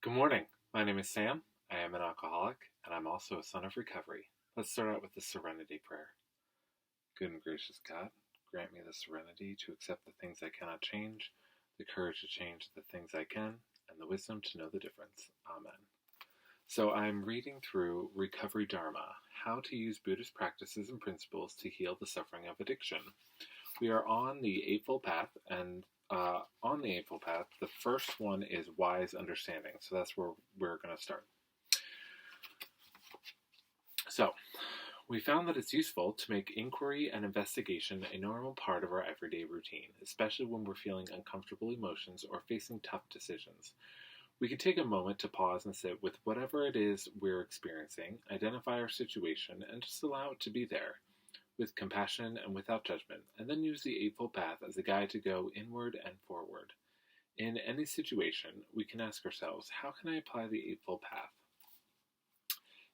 Good morning. My name is Sam. I am an alcoholic, and I'm also a son of recovery. Let's start out with the Serenity Prayer. Good and gracious God, grant me the serenity to accept the things I cannot change, the courage to change the things I can, and the wisdom to know the difference. Amen. So I'm reading through Recovery Dharma, How to Use Buddhist Practices and Principles to Heal the Suffering of Addiction. We are on the Eightfold Path, and on the Eightfold Path, the first one is wise understanding. So that's where we're going to start. So, we found that it's useful to make inquiry and investigation a normal part of our everyday routine, especially when we're feeling uncomfortable emotions or facing tough decisions. We can take a moment to pause and sit with whatever it is we're experiencing, identify our situation, and just allow it to be there, with compassion and without judgment, and then use the Eightfold Path as a guide to go inward and forward. In any situation, we can ask ourselves, how can I apply the Eightfold Path?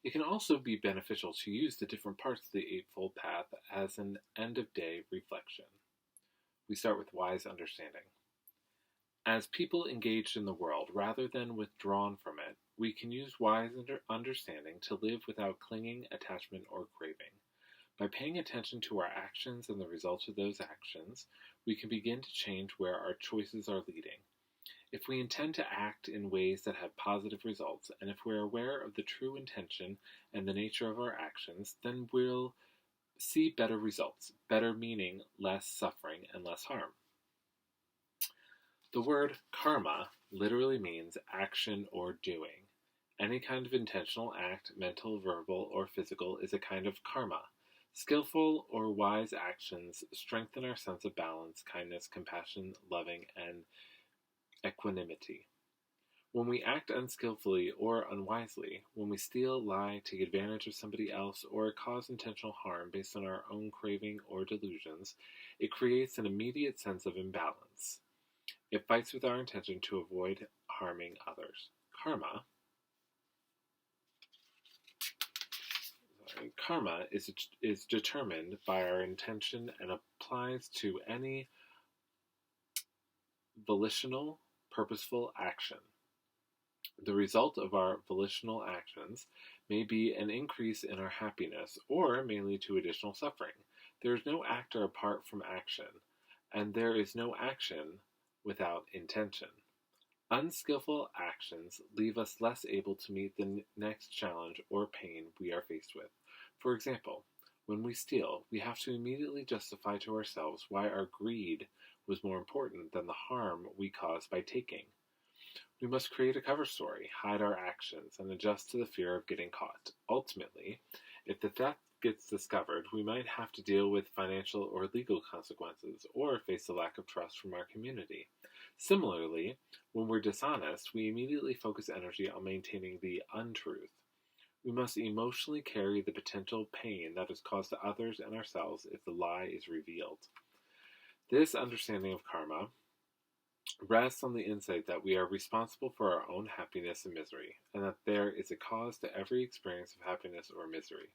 It can also be beneficial to use the different parts of the Eightfold Path as an end-of-day reflection. We start with wise understanding. As people engaged in the world, rather than withdrawn from it, we can use wise understanding to live without clinging, attachment, or craving. By paying attention to our actions and the results of those actions, we can begin to change where our choices are leading. If we intend to act in ways that have positive results, and if we're aware of the true intention and the nature of our actions, then we'll see better results, better meaning less suffering and less harm. The word karma literally means action or doing. Any kind of intentional act, mental, verbal, or physical, is a kind of karma. Skillful or wise actions strengthen our sense of balance, kindness, compassion, loving, and equanimity. When we act unskillfully or unwisely, when we steal, lie, take advantage of somebody else, or cause intentional harm based on our own craving or delusions, it creates an immediate sense of imbalance. It fights with our intention to avoid harming others. Karma is determined by our intention and applies to any volitional, purposeful action. The result of our volitional actions may be an increase in our happiness or may lead to additional suffering. There is no actor apart from action, and there is no action without intention. Unskillful actions leave us less able to meet the next challenge or pain we are faced with. For example, when we steal, we have to immediately justify to ourselves why our greed was more important than the harm we caused by taking. We must create a cover story, hide our actions, and adjust to the fear of getting caught. Ultimately, if the theft gets discovered, we might have to deal with financial or legal consequences, or face a lack of trust from our community. Similarly, when we're dishonest, we immediately focus energy on maintaining the untruth. We must emotionally carry the potential pain that is caused to others and ourselves if the lie is revealed. This understanding of karma rests on the insight that we are responsible for our own happiness and misery, and that there is a cause to every experience of happiness or misery.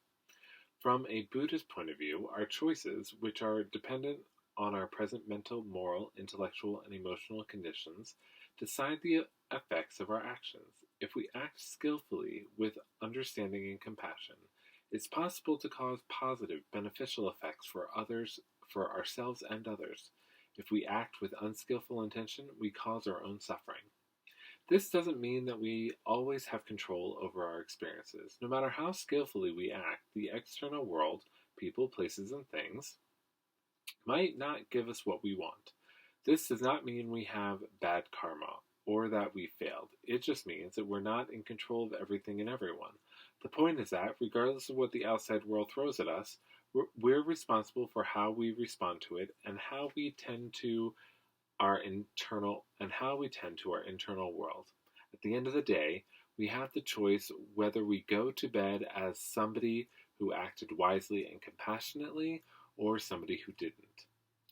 From a Buddhist point of view, our choices, which are dependent on our present mental, moral, intellectual, and emotional conditions, decide the effects of our actions. If we act skillfully with understanding and compassion, it's possible to cause positive, beneficial effects for others, for ourselves and others. If we act with unskillful intention, we cause our own suffering. This doesn't mean that we always have control over our experiences. No matter how skillfully we act, the external world, people, places, and things, might not give us what we want. This does not mean we have bad karma or that we failed. It just means that we're not in control of everything and everyone. The point is that, regardless of what the outside world throws at us, we're responsible for how we respond to it and how we tend to our internal world. At the end of the day, we have the choice whether we go to bed as somebody who acted wisely and compassionately or somebody who didn't.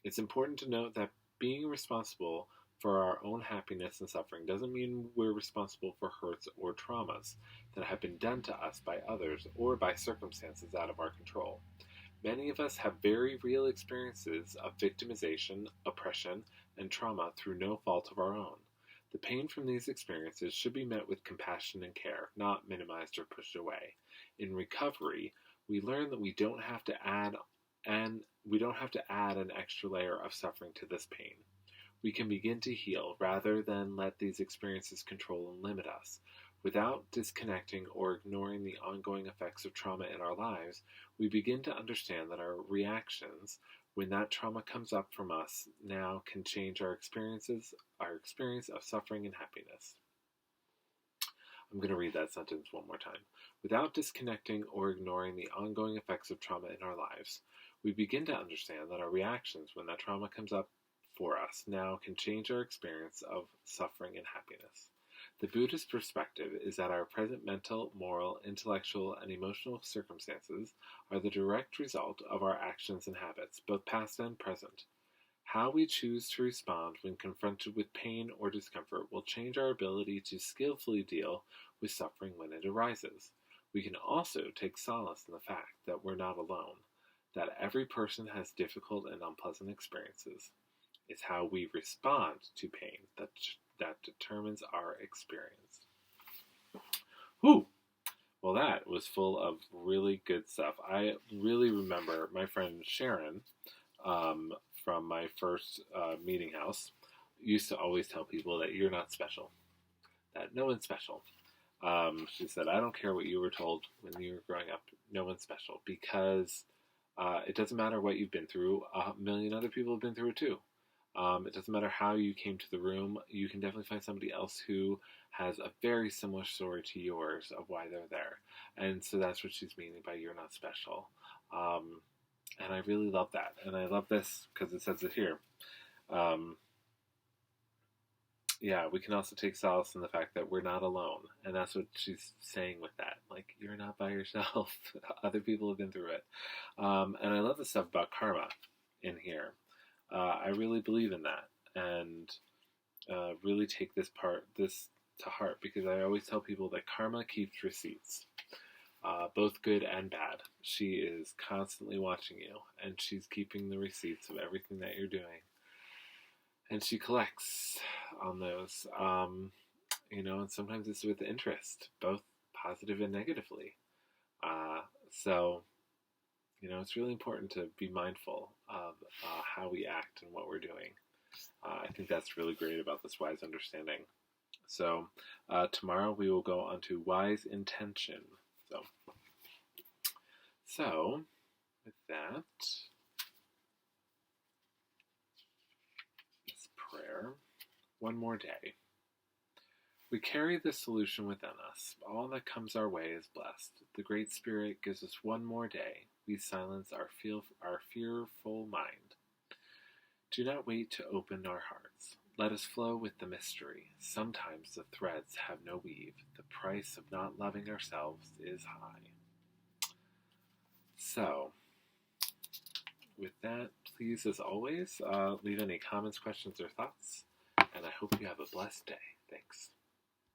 It's important to note that being responsible for our own happiness and suffering doesn't mean we're responsible for hurts or traumas that have been done to us by others or by circumstances out of our control. Many of us have very real experiences of victimization, oppression, and trauma through no fault of our own. The pain from these experiences should be met with compassion and care, not minimized or pushed away. In recovery, we learn that we don't have to add an extra layer of suffering to this pain. We can begin to heal rather than let these experiences control and limit us. Without disconnecting or ignoring the ongoing effects of trauma in our lives, we begin to understand that our reactions when that trauma comes up from us now can change our experience of suffering and happiness. I'm going to read that sentence one more time. Without disconnecting or ignoring the ongoing effects of trauma in our lives, we begin to understand that our reactions when that trauma comes up for us now can change our experience of suffering and happiness. The Buddhist perspective is that our present mental, moral, intellectual, and emotional circumstances are the direct result of our actions and habits, both past and present. How we choose to respond when confronted with pain or discomfort will change our ability to skillfully deal with suffering when it arises. We can also take solace in the fact that we're not alone, that every person has difficult and unpleasant experiences. It's how we respond to pain that determines our experience. Whew! Well, that was full of really good stuff. I really remember my friend Sharon from my first meeting house used to always tell people that you're not special, that no one's special. She said, I don't care what you were told when you were growing up, no one's special, because it doesn't matter what you've been through, a million other people have been through it too. It doesn't matter how you came to the room, you can definitely find somebody else who has a very similar story to yours of why they're there. And so that's what she's meaning by you're not special. And I really love that. And I love this because it says it here. We can also take solace in the fact that we're not alone. And that's what she's saying with that. Like, you're not by yourself. Other people have been through it. And I love the stuff about karma in here. I really believe in that, and really take this to heart, because I always tell people that karma keeps receipts, both good and bad. She is constantly watching you, and she's keeping the receipts of everything that you're doing, and she collects on those, and sometimes it's with interest, both positive and negatively. It's really important to be mindful of how we act and what we're doing. I think that's really great about this wise understanding. So tomorrow we will go on to wise intention. So with that, this prayer, one more day. We carry the solution within us. All that comes our way is blessed. The Great Spirit gives us one more day. We silence our fearful mind. Do not wait to open our hearts. Let us flow with the mystery. Sometimes the threads have no weave. The price of not loving ourselves is high. So, with that, please, as always, leave any comments, questions, or thoughts. And I hope you have a blessed day. Thanks.